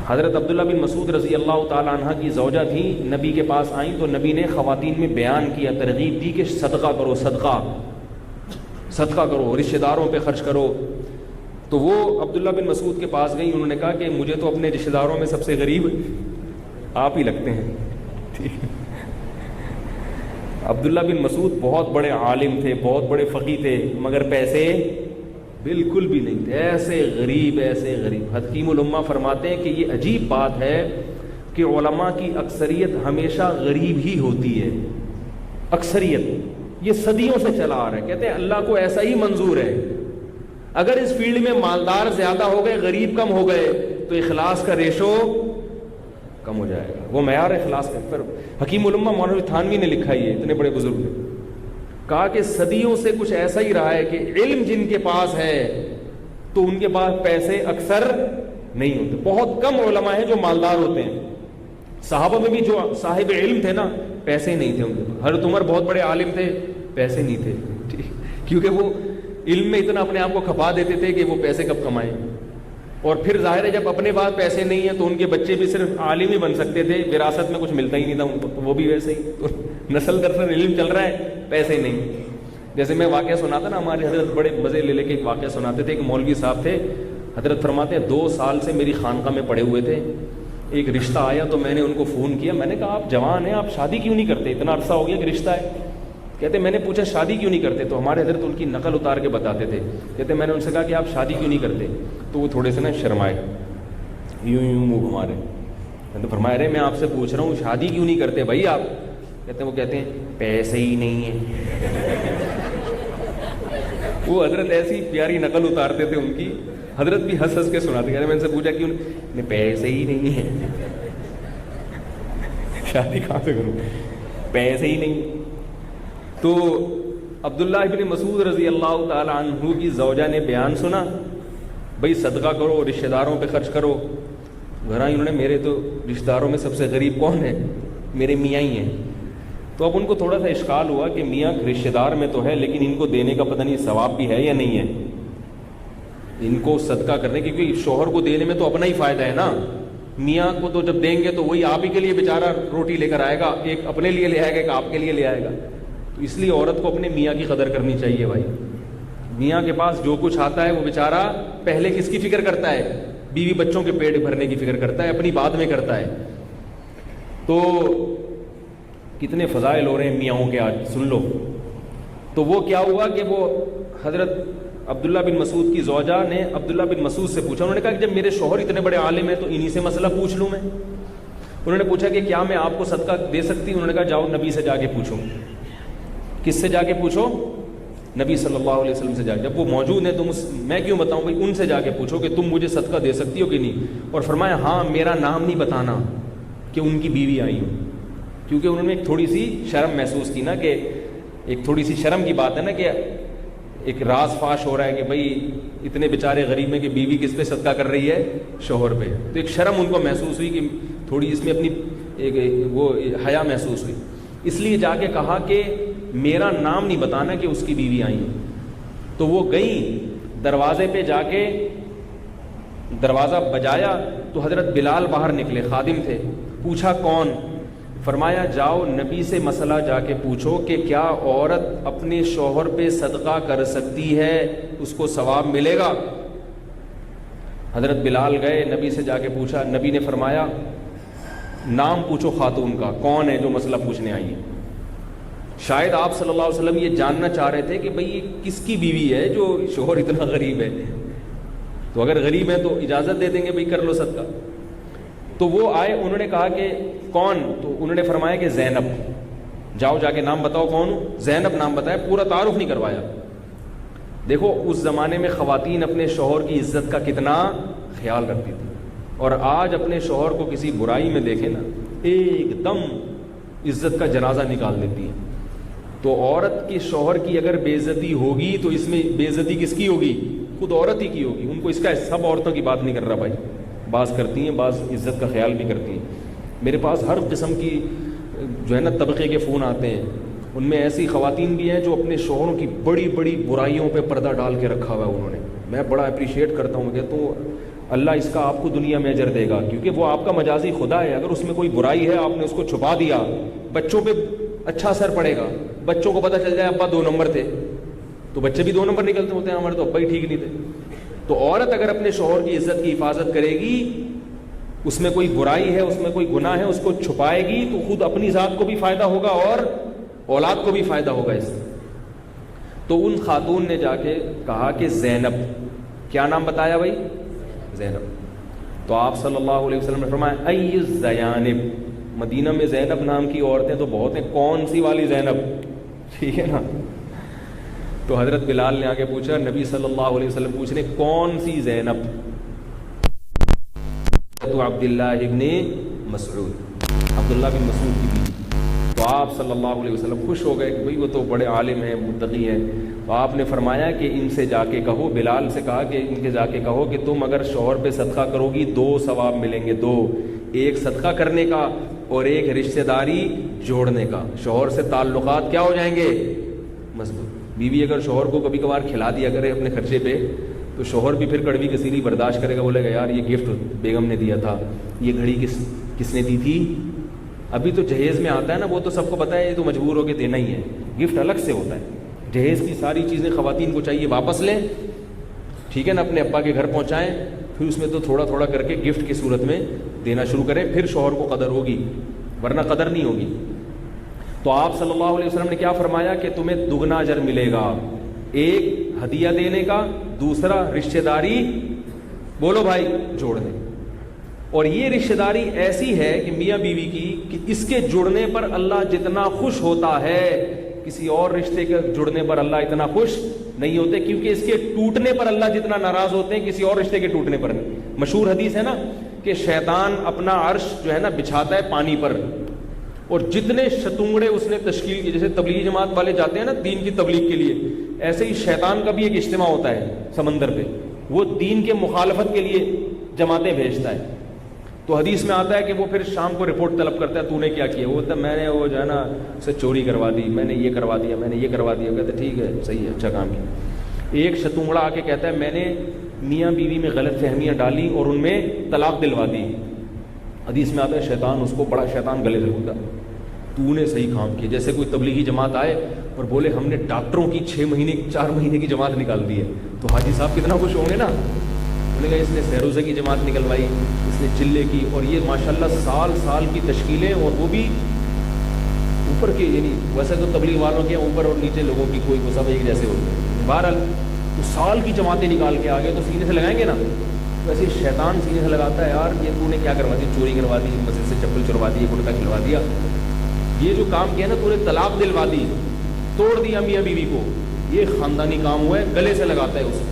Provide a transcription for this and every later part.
حضرت عبداللہ بن مسعود رضی اللہ تعالی عنہ کی زوجہ تھیں، نبی کے پاس آئیں تو نبی نے خواتین میں بیان کیا، ترغیب دی کہ صدقہ کرو، صدقہ کرو، رشتہ داروں پہ خرچ کرو. تو وہ عبداللہ بن مسعود کے پاس گئیں، انہوں نے کہا کہ مجھے تو اپنے رشتہ داروں میں سب سے غریب آپ ہی لگتے ہیں. عبداللہ بن مسعود بہت بڑے عالم تھے، بہت بڑے فقیہ تھے، مگر پیسے بالکل بھی نہیں تھے، ایسے غریب. حکیم الامہ فرماتے ہیں کہ یہ عجیب بات ہے کہ علماء کی اکثریت ہمیشہ غریب ہی ہوتی ہے. اکثریت یہ صدیوں سے چلا آ رہا ہے. کہتے ہیں اللہ کو ایسا ہی منظور ہے، اگر اس فیلڈ میں مالدار زیادہ ہو گئے، غریب کم ہو گئے تو اخلاص کا ریشو کم ہو جائے گا. وہ معیار اخلاص کا. پھر حکیم الامہ مولانا تھانوی نے لکھا، یہ اتنے بڑے بزرگ نے کہا کہ صدیوں سے کچھ ایسا ہی رہا ہے کہ علم جن کے پاس ہے تو ان کے پاس پیسے اکثر نہیں ہوتے. بہت کم علماء ہیں جو مالدار ہوتے ہیں. صحابہ میں بھی جو صاحب علم تھے نا، پیسے نہیں تھے ان کے پاس. حضرت عمر بہت بڑے عالم تھے، پیسے نہیں تھے، کیونکہ وہ علم میں اتنا اپنے آپ کو کھپا دیتے تھے کہ وہ پیسے کب کمائیں. اور پھر ظاہر ہے جب اپنے پاس پیسے نہیں ہیں تو ان کے بچے بھی صرف عالم ہی بن سکتے تھے، وراثت میں کچھ ملتا ہی نہیں تھا ان کو، وہ بھی ویسے ہی. تو نسل در نسل علم چل رہا ہے، پیسے نہیں. جیسے میں واقعہ سناتا نا، ہمارے حضرت بڑے مزے لے کے ایک واقعہ سناتے تھے. ایک مولوی صاحب تھے، حضرت فرماتے ہیں 2 سال سے میری خانقاہ میں پڑے ہوئے تھے. ایک رشتہ آیا تو میں نے ان کو فون کیا، میں نے کہا آپ جوان ہیں، آپ شادی کیوں نہیں کرتے؟ اتنا عرصہ ہو گیا کہ رشتہ ہے. کہتے میں نے پوچھا شادی کیوں نہیں کرتے؟ تو ہمارے حضرت ان کی نقل اتار کے بتاتے تھے. کہتے میں نے ان سے کہا کہ آپ شادی کیوں نہیں کرتے؟ تو وہ تھوڑے سے نا شرمائے، یوں منہ گھما رہے. تو فرمایا رہے میں آپ سے پوچھ رہا ہوں شادی کیوں نہیں کرتے بھائی آپ؟ وہ کہتے ہیں پیسے ہی نہیں ہیں. وہ حضرت ایسی پیاری نقل اتارتے تھے ان کی، حضرت بھی ہنس ہنس کے سناتے. کہتے میں ان سے پوچھا کیوں؟ پیسے ہی نہیں ہیں. شادی کہاں سے کروں، پیسے ہی نہیں. تو عبداللہ ابن مسعود رضی اللہ تعالی عنہ کی زوجہ نے بیان سنا، بھائی صدقہ کرو، رشتہ داروں پہ خرچ کرو. گھر آئی انہوں نے، میرے تو رشتہ داروں میں سب سے غریب کون ہے؟ میرے میاں ہی ہیں. تو اب ان کو تھوڑا سا اشکال ہوا کہ میاں رشتہ دار میں تو ہے، لیکن ان کو دینے کا پتہ نہیں ثواب بھی ہے یا نہیں ہے. ان کو صدقہ کرنے کی، کیونکہ شوہر کو دینے میں تو اپنا ہی فائدہ ہے نا. میاں کو تو جب دیں گے تو وہی آپ ہی کے لیے بیچارہ روٹی لے کر آئے گا، ایک اپنے لیے لے آئے گا، ایک آپ کے لیے لے آئے گا. تو اس لیے عورت کو اپنے میاں کی قدر کرنی چاہیے بھائی. میاں کے پاس جو کچھ آتا ہے وہ بیچارہ پہلے کس کی فکر کرتا ہے؟ بیوی بچوں کے پیٹ بھرنے کی فکر کرتا ہے، اپنی بعد میں کرتا ہے. تو کتنے فضائل ہو رہے ہیں میاں کے، آج سن لو. تو وہ کیا ہوا کہ وہ حضرت عبداللہ بن مسعود کی زوجہ نے عبداللہ بن مسعود سے پوچھا. انہوں نے کہا کہ جب میرے شوہر اتنے بڑے عالم ہیں تو انہی سے مسئلہ پوچھ لوں میں. انہوں نے پوچھا کہ کیا میں آپ کو صدقہ دے سکتی ہوں؟ انہوں نے کہا جاؤ نبی سے جا کے پوچھو. کس سے جا کے پوچھو؟ نبی صلی اللہ علیہ وسلم سے جا کے. جب وہ موجود ہیں تو میں کیوں بتاؤں بھائی، ان سے جا کے پوچھو کہ تم مجھے صدقہ دے سکتی ہو کہ نہیں. اور فرمایا ہاں میرا نام نہیں بتانا کہ ان کی بیوی آئی ہوں، کیونکہ انہوں نے ایک تھوڑی سی شرم محسوس کی نا، کہ ایک تھوڑی سی شرم کی بات ہے نا کہ ایک راز فاش ہو رہا ہے کہ بھائی اتنے بیچارے غریب ہیں کہ بیوی کس پہ صدقہ کر رہی ہے؟ شوہر پہ. تو ایک شرم ان کو محسوس ہوئی کہ تھوڑی اس میں اپنی ایک وہ حیا محسوس ہوئی. اس لیے جا کے کہا کہ میرا نام نہیں بتانا کہ اس کی بیوی آئی. تو وہ گئی دروازے پہ، جا کے دروازہ بجایا تو حضرت بلال باہر نکلے، خادم تھے. پوچھا کون؟ فرمایا جاؤ نبی سے مسئلہ جا کے پوچھو کہ کیا عورت اپنے شوہر پہ صدقہ کر سکتی ہے، اس کو ثواب ملے گا. حضرت بلال گئے، نبی سے جا کے پوچھا. نبی نے فرمایا نام پوچھو خاتون کا، کون ہے جو مسئلہ پوچھنے آئی ہے. شاید آپ صلی اللہ علیہ وسلم یہ جاننا چاہ رہے تھے کہ بھئی یہ کس کی بیوی ہے جو شوہر اتنا غریب ہے. تو اگر غریب ہے تو اجازت دے دیں گے بھئی کر لو صدقہ. تو وہ آئے، انہوں نے کہا کہ کون؟ تو انہوں نے فرمایا کہ زینب. جاؤ جا کے نام بتاؤ کون ہوں. زینب نام بتایا، پورا تعارف نہیں کروایا. دیکھو اس زمانے میں خواتین اپنے شوہر کی عزت کا کتنا خیال رکھتی تھی، اور آج اپنے شوہر کو کسی برائی میں دیکھے نا ایک دم عزت کا جنازہ نکال دیتی ہے. تو عورت کے شوہر کی اگر بے عزتی ہوگی تو اس میں بے عزتی کس کی ہوگی؟ خود عورت ہی کی ہوگی. ان کو اس کا سب عورتوں کی بات نہیں کر رہا بھائی، بعض کرتی ہیں، بعض عزت کا خیال بھی کرتی ہیں. میرے پاس ہر قسم کی جو ہے نا طبقے کے فون آتے ہیں. ان میں ایسی خواتین بھی ہیں جو اپنے شوہروں کی بڑی بڑی برائیوں پہ پردہ ڈال کے رکھا ہوا ہے انہوں نے. میں بڑا اپریشیٹ کرتا ہوں کہ تو اللہ اس کا آپ کو دنیا میں اجر دے گا، کیونکہ وہ آپ کا مجازی خدا ہے. اگر اس میں کوئی برائی ہے آپ نے اس کو چھپا دیا، بچوں پہ اچھا اثر پڑے گا. بچوں کو پتہ چل جائے ابا 2 نمبر تھے تو بچے بھی 2 نمبر نکلتے ہوتے ہیں، ہمارے تو ابا ہی ٹھیک نہیں تھے. تو عورت اگر اپنے شوہر کی عزت کی حفاظت کرے گی، اس میں کوئی برائی ہے، اس میں کوئی گناہ ہے، اس کو چھپائے گی، تو خود اپنی ذات کو بھی فائدہ ہوگا اور اولاد کو بھی فائدہ ہوگا اس سے. تو ان خاتون نے جا کے کہا کہ زینب، کیا نام بتایا بھائی؟ زینب. تو آپ صلی اللہ علیہ وسلم نے فرمایا ای الزیانب، مدینہ میں زینب نام کی عورتیں تو بہت ہیں، کون سی والی زینب؟ ٹھیک ہے نا. تو حضرت بلال نے آگے پوچھا، نبی صلی اللہ علیہ وسلم پوچھ رہے کون سی زینب؟ تو عبداللہ ابن مسعود، عبداللہ بن مسعود کی بیوی. تو آپ صلی اللہ علیہ وسلم خوش ہو گئے کہ بھئی وہ تو بڑے عالم ہیں، متقی ہیں. تو آپ نے فرمایا کہ ان سے جا کے کہو، بلال سے کہا کہ ان کے جا کے کہو کہ تم اگر شوہر پہ صدقہ کرو گی 2 ثواب ملیں گے، 2، ایک صدقہ کرنے کا اور ایک رشتہ داری جوڑنے کا. شوہر سے تعلقات کیا ہو جائیں گے؟ مضبوط. بیوی اگر شوہر کو کبھی کبھار کھلا دیا کرے اپنے خرچے پہ، تو شوہر بھی پھر کڑوی کسیلی برداشت کرے گا، بولے گا یار یہ گفٹ بیگم نے دیا تھا، یہ گھڑی کس نے دی تھی. ابھی تو جہیز میں آتا ہے نا، وہ تو سب کو پتہ ہے، یہ تو مجبور ہو کے دینا ہی ہے. گفٹ الگ سے ہوتا ہے. جہیز کی ساری چیزیں خواتین کو چاہیے واپس لیں، ٹھیک ہے نا، اپنے ابا کے گھر پہنچائیں، پھر اس میں تو تھوڑا تھوڑا کر کے گفٹ کی صورت میں دینا شروع کریں، پھر شوہر کو قدر ہوگی، ورنہ قدر نہیں ہوگی. تو آپ صلی اللہ علیہ وسلم نے کیا فرمایا کہ تمہیں دگنا اجر ملے گا، ایک ہدیہ دینے کا، دوسرا رشتہ داری، بولو بھائی، جوڑنے. اور یہ رشتہ داری ایسی ہے کہ میاں بیوی کی کہ اس کے جڑنے پر اللہ جتنا خوش ہوتا ہے، کسی اور رشتے کے جڑنے پر اللہ اتنا خوش نہیں ہوتے، کیونکہ اس کے ٹوٹنے پر اللہ جتنا ناراض ہوتے ہیں کسی اور رشتے کے ٹوٹنے پر نہیں. مشہور حدیث ہے نا کہ شیطان اپنا عرش جو ہے نا بچھاتا ہے پانی پر، اور جتنے شتونگڑے اس نے تشکیل کی، جیسے تبلیغی جماعت والے جاتے ہیں نا دین کی تبلیغ کے لیے، ایسے ہی شیطان کا بھی ایک اجتماع ہوتا ہے سمندر پہ، وہ دین کے مخالفت کے لیے جماعتیں بھیجتا ہے. تو حدیث میں آتا ہے کہ وہ پھر شام کو رپورٹ طلب کرتا ہے، تو نے کیا کیا؟ وہ بولتا ہے میں نے وہ جو ہے نا اسے چوری کروا دی، میں نے یہ کروا دیا، میں نے یہ کروا دیا. کہتے ٹھیک ہے، صحیح ہے، اچھا کام کیا. ایک شتونگڑا آ کے کہتا ہے میں نے میاں بیوی میں غلط فہمیاں ڈالی اور ان میں طلاق دلوا دی. حدیث میں آتا ہے شیطان اس کو، بڑا شیطان گلے سے بولتا تو نے صحیح کام کیا. جیسے کوئی تبلیغی جماعت آئے اور بولے ہم نے ڈاکٹروں کی 6 مہینے 4 مہینے کی جماعت نکال دی ہے، تو حاجی صاحب کتنا خوش ہوں گے نا. انہوں نے کہا اس نے سہروزے کی جماعت نکلوائی، اس نے چلے کی، اور یہ ماشاءاللہ سال کی تشکیلیں، اور وہ بھی اوپر کے، یعنی ویسے تو تبلیغ والوں کے اوپر اور نیچے لوگوں کی کوئی سب ایک جیسے ہوتے ہیں. بہرحال تو سال کی جماعتیں نکال کے آگے تو سینے سے لگائیں گے نا. ویسے شیطان سینے سے لگاتا ہے یار یہ تو نے کیا کروا دی، چوری کروا دی، مسجد سے چپل چروا دی، کرتا کھلوا دیا، یہ جو کام کیا نا تو نے طلاق دلوا دی، توڑ دیا میاں بیوی کو، یہ خاندانی کام ہوا ہے، گلے سے لگاتا ہے اسے.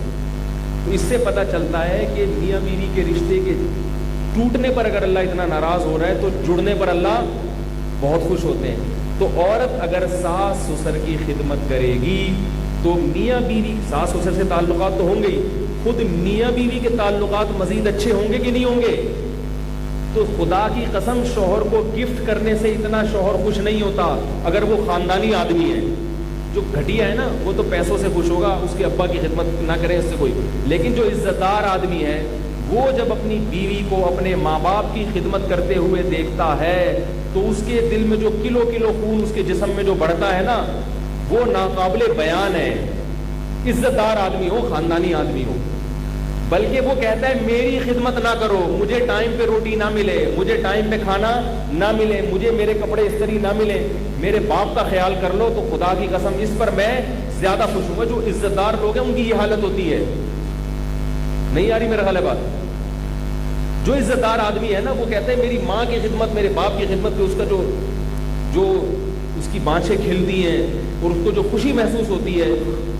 تو اس سے پتہ چلتا ہے کہ میاں بیوی کے رشتے کے ٹوٹنے پر اگر اللہ اتنا ناراض ہو رہا ہے تو جڑنے پر اللہ بہت خوش ہوتے ہیں. تو عورت اگر ساس سسر کی خدمت کرے گی تو میاں بیوی، ساس سسر سے تعلقات تو ہوں گے ہی، خود میاں بیوی کے تعلقات مزید اچھے ہوں گے کہ نہیں ہوں گے. تو خدا کی قسم شوہر کو گفٹ کرنے سے اتنا شوہر خوش نہیں ہوتا اگر وہ خاندانی آدمی ہے. جو گھٹیا ہے نا وہ تو پیسوں سے خوش ہوگا، اس کے ابا کی خدمت نہ کرے اس سے کوئی، لیکن جو عزت دار آدمی ہے وہ جب اپنی بیوی کو اپنے ماں باپ کی خدمت کرتے ہوئے دیکھتا ہے تو اس کے دل میں جو کلو خون اس کے جسم میں جو بڑھتا ہے نا وہ ناقابل بیان ہے. عزت دار آدمی ہو، خاندانی آدمی ہو، بلکہ وہ کہتا ہے میری خدمت نہ کرو، مجھے ٹائم پہ روٹی نہ ملے، مجھے ٹائم پہ کھانا نہ ملے، مجھے میرے کپڑے استری نہ ملے، میرے باپ کا خیال کر لو. تو خدا کی قسم اس پر میں زیادہ خوش ہوں گا. جو عزت دار لوگ ہیں ان کی یہ حالت ہوتی ہے. نہیں آ رہی میرا خیال ہے بات؟ جو عزت دار آدمی ہے نا وہ کہتا ہے میری ماں کی خدمت، میرے باپ کی خدمت پہ اس کا جو اس کی بانچیں کھلتی ہیں اور اس کو جو خوشی محسوس ہوتی ہے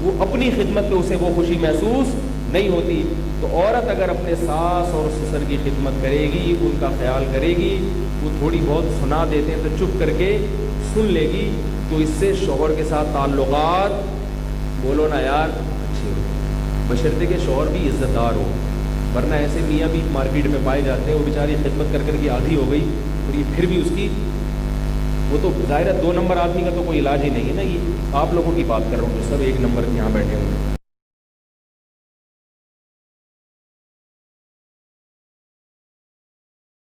وہ اپنی خدمت پہ اسے وہ خوشی محسوس نہیں ہوتی. تو عورت اگر اپنے ساس اور سسر کی خدمت کرے گی، ان کا خیال کرے گی، وہ تھوڑی بہت سنا دیتے ہیں تو چپ کر کے سن لے گی، تو اس سے شوہر کے ساتھ تعلقات، بولو نا یار، اچھے ہو، بشرطے کہ شوہر بھی عزت دار ہو. ورنہ ایسے میاں بھی مارکیٹ میں پائے جاتے ہیں، وہ بیچاری خدمت کر کے آدھی ہو گئی اور یہ پھر بھی اس کی، وہ تو ظاہر ہے 2 نمبر آدمی کا تو کوئی علاج ہی نہیں ہے نا. یہ آپ لوگوں کی بات کر رہا ہوں جو سب 1 نمبر یہاں بیٹھے ہوئے ہیں.